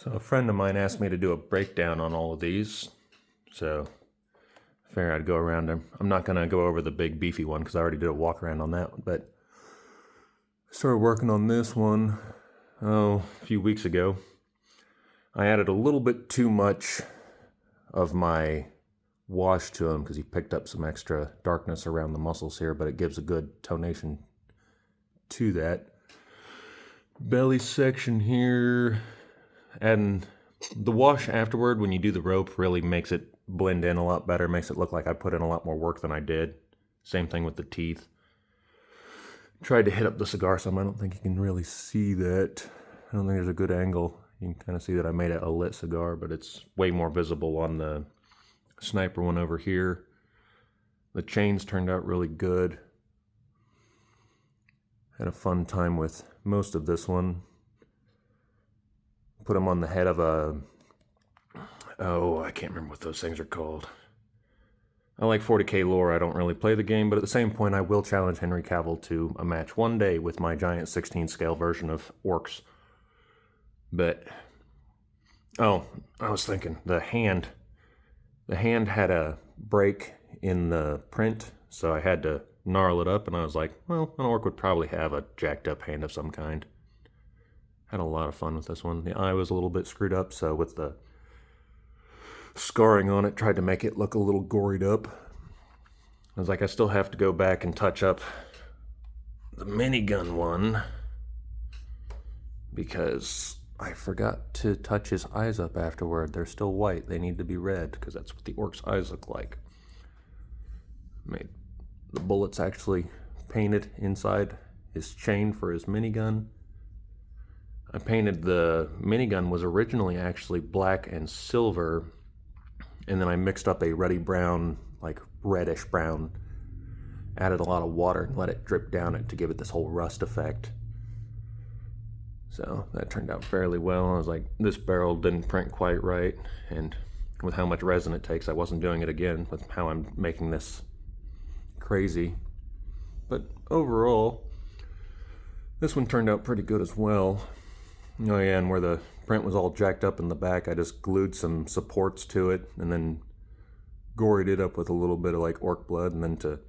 So a friend of mine asked me to do a breakdown on all of these, so I figured I'd go around them. I'm not going to go over the big beefy one because I already did a walk around on that one, but I started working on this one, a few weeks ago. I added a little bit too much of my wash to him because he picked up some extra darkness around the muscles here, but it gives a good tonation to that. Belly section here, adding the wash afterward when you do the rope really makes it blend in a lot better, makes it look like I put in a lot more work than I did. Same thing with the teeth. Tried to hit up the cigar some. I don't think you can really see that. I don't think there's a good angle. You can kind of see that I made it a lit cigar, but it's way more visible on the sniper one over here. The chains turned out really good. Had a fun time with most of this one. Put them on the head of a... I can't remember what those things are called. I like 40K lore. I don't really play the game, but at the same point, I will challenge Henry Cavill to a match one day with my giant 16 scale version of orcs. But, I was thinking, the hand had a break in the print, so I had to gnarl it up, and I was like, well, an orc would probably have a jacked up hand of some kind. Had a lot of fun with this one. The eye was a little bit screwed up, so with the scarring on it, tried to make it look a little goried up. I was like, I still have to go back and touch up the minigun one because I forgot to touch his eyes up afterward. They're still white. They need to be red because that's what the orc's eyes look like. Made the bullets actually painted inside his chain for his minigun. I painted the minigun was originally actually black and silver, and then I mixed up a ruddy brown, like reddish brown, added a lot of water and let it drip down it to give it this whole rust effect. So that turned out fairly well. I was like, this barrel didn't print quite right, and with how much resin it takes, I wasn't doing it again with how I'm making this crazy. But overall, this one turned out pretty good as well. Oh yeah, and where the print was all jacked up in the back, I just glued some supports to it and then goried it up with a little bit of like orc blood, and then to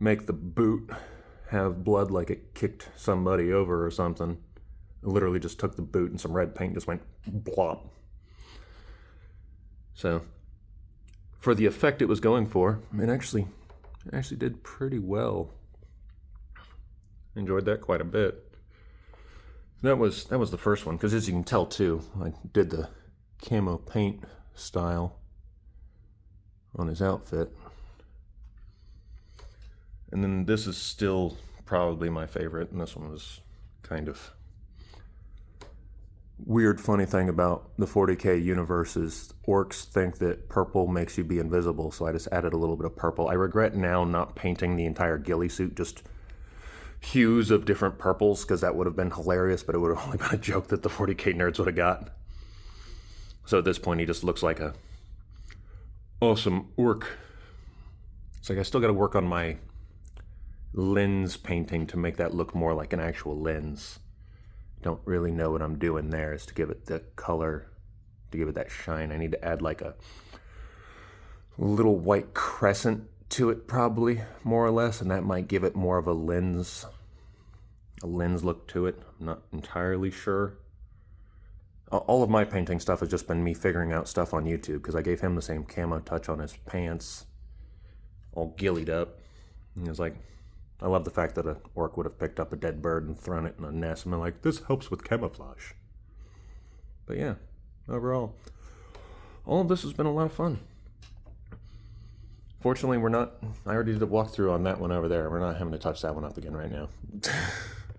make the boot have blood like it kicked somebody over or something, I literally just took the boot and some red paint just went blop. So for the effect it was going for, it actually did pretty well. Enjoyed that quite a bit. That was the first one, because as you can tell too, I did the camo paint style on his outfit. And then this is still probably my favorite, and this one was kind of weird funny thing about the 40K universe is orcs think that purple makes you be invisible, so I just added a little bit of purple. I regret now not painting the entire ghillie suit, just hues of different purples, because that would have been hilarious, but it would have only been a joke that the 40K nerds would have got. So at this point, he just looks like a awesome orc. It's like I still got to work on my lens painting to make that look more like an actual lens. Don't really know what I'm doing there, is to give it the color, to give it that shine. I need to add like a little white crescent to it, probably, more or less, and that might give it more of a lens look to it. I'm not entirely sure. All of my painting stuff has just been me figuring out stuff on YouTube, because I gave him the same camo touch on his pants, all ghillied up. And he was like, I love the fact that an orc would have picked up a dead bird and thrown it in a nest, and I'm like, this helps with camouflage. But yeah, overall, all of this has been a lot of fun. Fortunately, I already did a walkthrough on that one over there. We're not having to touch that one up again right now.